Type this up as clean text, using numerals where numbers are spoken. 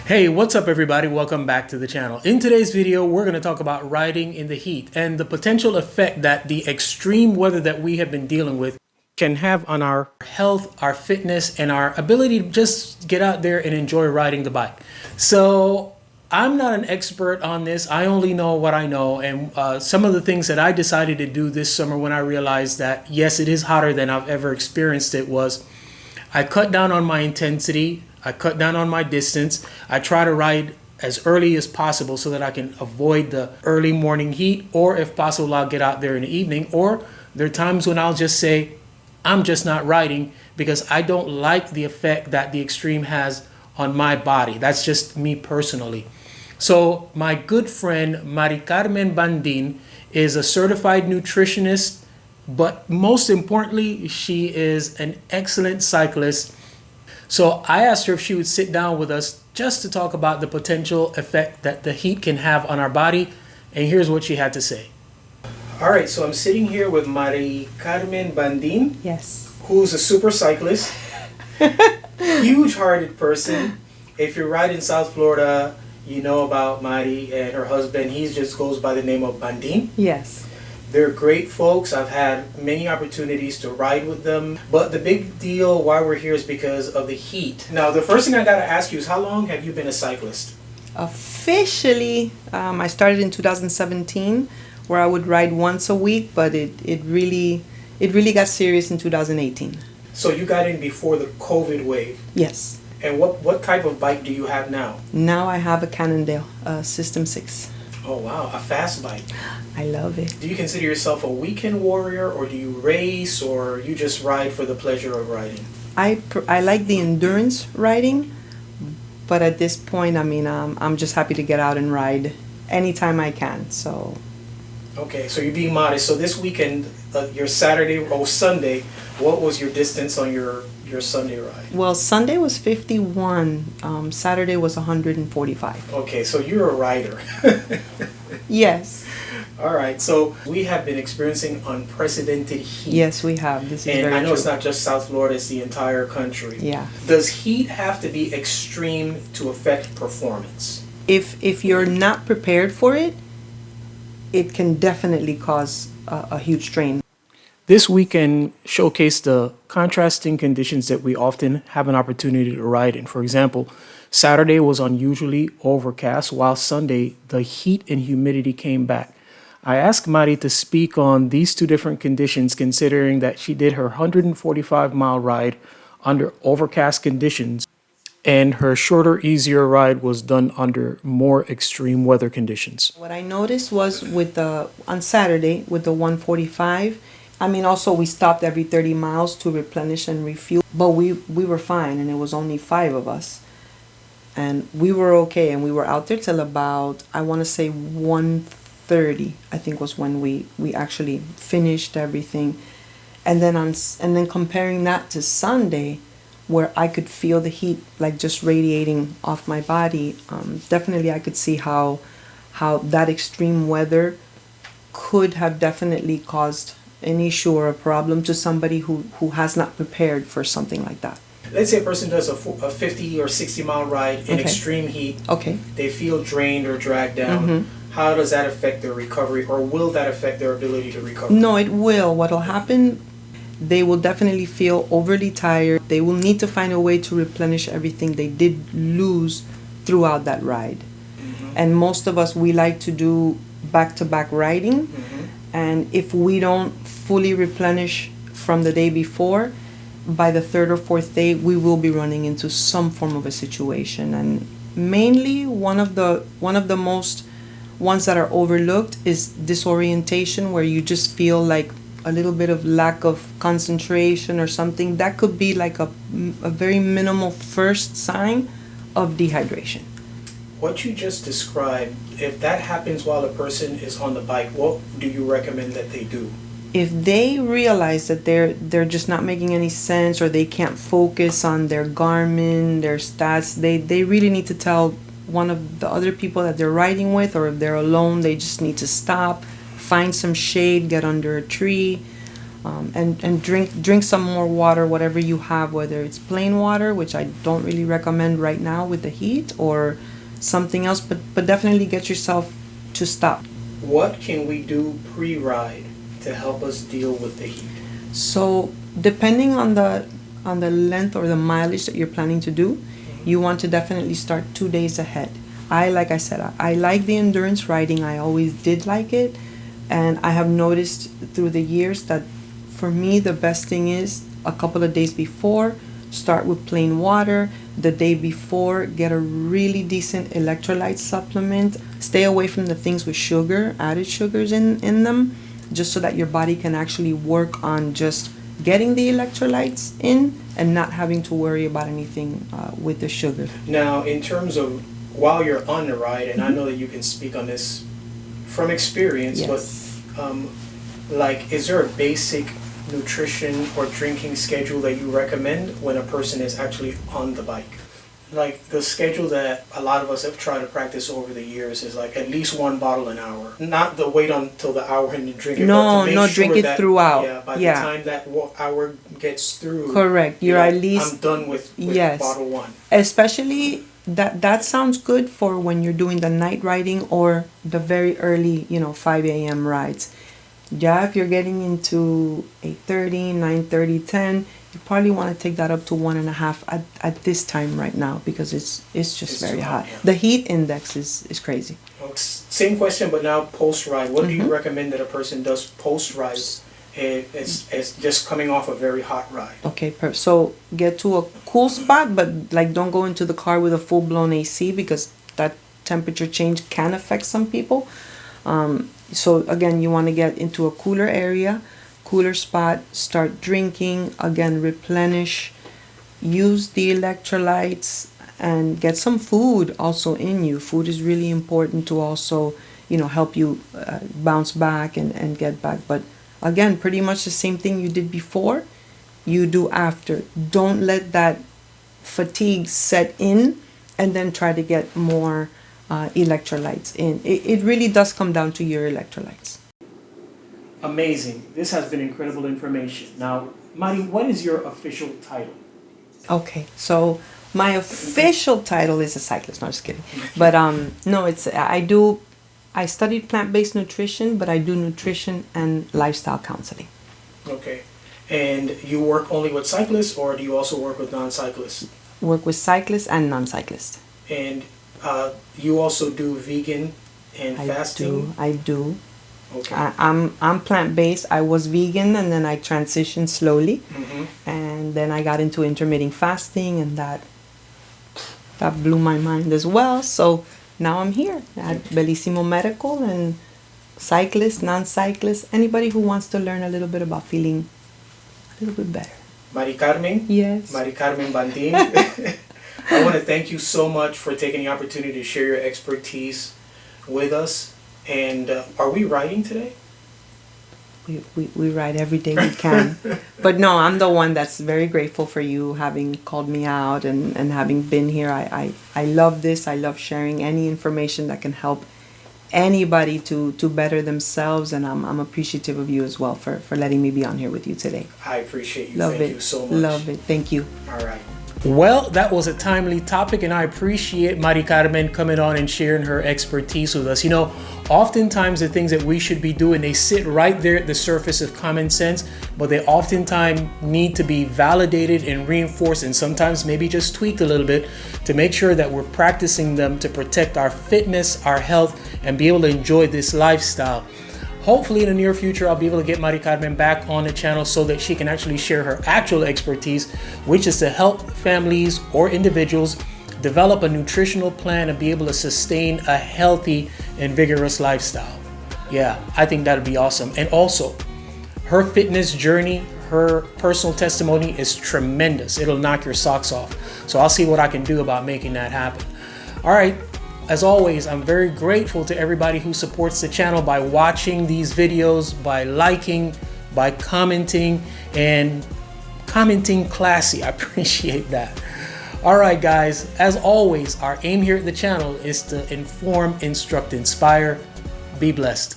Hey, what's up everybody? Welcome back to the channel. In today's video, we're going to talk about riding in the heat and the potential effect that the extreme weather that we have been dealing with can have on our health, our fitness, and our ability to just get out there and enjoy riding the bike. So I'm not an expert on this. I only know what I know, and some of the things that I decided to do this summer when I realized that yes, it is hotter than I've ever experienced it was I cut down on my intensity. I cut down on my distance. I try to ride as early as possible so that I can avoid the early morning heat, or if possible, I'll get out there in the evening. Or there are times when I'll just say, I'm just not riding because I don't like the effect that the extreme has on my body. That's just me personally. So my good friend, Carmen Bandin, is a certified nutritionist, but most importantly, she is an excellent cyclist. So I asked her if she would sit down with us just to talk about the potential effect that the heat can have on our body. And here's what she had to say. All right, so I'm sitting here with Carmen Bandin. Yes. Who's a super cyclist, huge-hearted person. If you're right in South Florida, you know about Mari and her husband. He just goes by the name of Bandin. Yes. They're great folks. I've had many opportunities to ride with them. But the big deal why we're here is because of the heat. Now, the first thing I got to ask you is how long have you been a cyclist? Officially, I started in 2017 where I would ride once a week, but it really got serious in 2018. So you got in before the COVID wave. Yes. And what type of bike do you have now? Now I have a Cannondale System 6. Oh, wow. A fast bike. I love it. Do you consider yourself a weekend warrior, or do you race, or you just ride for the pleasure of riding? I like the endurance riding, but at this point, I mean, I'm just happy to get out and ride anytime I can. So. Okay, so you're being modest. So this weekend, your Saturday or Sunday, what was your distance on your Sunday ride? Well, Sunday was 51. Saturday was 145. Okay, so you're a rider. Yes. All right, so we have been experiencing unprecedented heat. Yes, we have. This is very And I know true. it's not just South Florida, it's the entire country. Yeah. Does heat have to be extreme to affect performance? If you're not prepared for it, it can definitely cause a huge strain. This weekend showcased the contrasting conditions that we often have an opportunity to ride in. For example, Saturday was unusually overcast, while Sunday, the heat and humidity came back. I asked Mari to speak on these two different conditions, considering that she did her 145-mile ride under overcast conditions, and her shorter, easier ride was done under more extreme weather conditions. What I noticed was on Saturday with the 145, I mean, also we stopped every 30 miles to replenish and refuel, but we were fine, and it was only 5 of us. And we were okay, and we were out there till about, I want to say 1:30, I think was when we actually finished everything. And then comparing that to Sunday, where I could feel the heat like just radiating off my body, definitely I could see how that extreme weather could have definitely caused an issue or a problem to somebody who has not prepared for something like that. Let's say a person does a 50 or 60-mile ride in extreme heat. Okay. They feel drained or dragged down. Mm-hmm. How does that affect their recovery, or will that affect their ability to recover? No, it will. What will happen, they will definitely feel overly tired. They will need to find a way to replenish everything they did lose throughout that ride. Mm-hmm. And most of us, we like to do back-to-back riding. Mm-hmm. And if we don't fully replenish from the day before, by the 3rd or 4th day, we will be running into some form of a situation. And mainly one of the most ones that are overlooked is disorientation, where you just feel like a little bit of lack of concentration or something. That could be like a very minimal first sign of dehydration. What you just described, if that happens while a person is on the bike, what do you recommend that they do? If they realize that they're just not making any sense, or they can't focus on their Garmin, their stats, they really need to tell one of the other people that they're riding with, or if they're alone, they just need to stop, find some shade, get under a tree, And drink some more water, whatever you have, whether it's plain water, which I don't really recommend right now with the heat, or something else, but definitely get yourself to stop. What can we do pre-ride to help us deal with the heat? So depending on the length or the mileage that you're planning to do, you want to definitely start 2 days ahead. Like I said, I like the endurance riding. I always did like it, and I have noticed through the years that for me the best thing is a couple of days before, start with plain water. The day before, get a really decent electrolyte supplement. Stay away from the things with sugar, added sugars in them, just so that your body can actually work on just getting the electrolytes in and not having to worry about anything with the sugar. Now, in terms of while you're on the ride, and I know that you can speak on this from experience, Yes. but like, is there a basic nutrition or drinking schedule that you recommend when a person is actually on the bike? Like the schedule that a lot of us have tried to practice over the years is like at least 1 bottle an hour. Not the wait until the hour and you drink it, but to make sure drink it that, throughout. Yeah, by the time that hour gets through, Correct. You're at least, I'm done with yes, bottle 1. Especially that sounds good for when you're doing the night riding or the very early, 5 a.m. rides. Yeah, if you're getting into 8:30, 9:30, 10, you probably want to take that up to 1.5 at this time right now, because it's just very hot. Yeah. The heat index is crazy. Same question, but now post-ride. What do you recommend that a person does post-ride? It's just coming off a very hot ride. Okay, so get to a cool spot, but like don't go into the car with a full-blown AC, because that temperature change can affect some people. So again, you want to get into a cooler area, cooler spot, start drinking, again, replenish, use the electrolytes, and get some food also in you. Food is really important to also, help you bounce back and get back. But again, pretty much the same thing you did before, you do after. Don't let that fatigue set in and then try to get more electrolytes in. It really does come down to your electrolytes. Amazing. This has been incredible information. Now, Mari, what is your official title? Okay, so my official title is a cyclist. No, just kidding. But no, I studied plant-based nutrition, but I do nutrition and lifestyle counseling. Okay. And you work only with cyclists, or do you also work with non-cyclists? Work with cyclists and non-cyclists. And you also do vegan and fasting? I do. Okay. I'm plant-based. I was vegan, and then I transitioned slowly. Mm-hmm. And then I got into intermittent fasting, and that blew my mind as well. So now I'm here at Bellissimo Medical, and cyclists, non-cyclists, anybody who wants to learn a little bit about feeling a little bit better. Mari Carmen? Yes. Mari Carmen Bandin. I want to thank you so much for taking the opportunity to share your expertise with us. And are we riding today? We ride every day we can. But no, I'm the one that's very grateful for you having called me out and having been here. I love this. I love sharing any information that can help anybody to better themselves, and I'm appreciative of you as well for letting me be on here with you today. I appreciate you. Thank you so much. Love it. Thank you. All right. Well, that was a timely topic, and I appreciate Mari Carmen coming on and sharing her expertise with us. Oftentimes the things that we should be doing, they sit right there at the surface of common sense, but they oftentimes need to be validated and reinforced, and sometimes maybe just tweaked a little bit to make sure that we're practicing them to protect our fitness, our health, and be able to enjoy this lifestyle. Hopefully in the near future, I'll be able to get Mari Carmen back on the channel so that she can actually share her actual expertise, which is to help families or individuals develop a nutritional plan and be able to sustain a healthy and vigorous lifestyle. Yeah, I think that'd be awesome. And also, her fitness journey, her personal testimony is tremendous. It'll knock your socks off. So I'll see what I can do about making that happen. All right. As always, I'm very grateful to everybody who supports the channel by watching these videos, by liking, by commenting, and commenting classy. I appreciate that. All right, guys, as always, our aim here at the channel is to inform, instruct, inspire. Be blessed.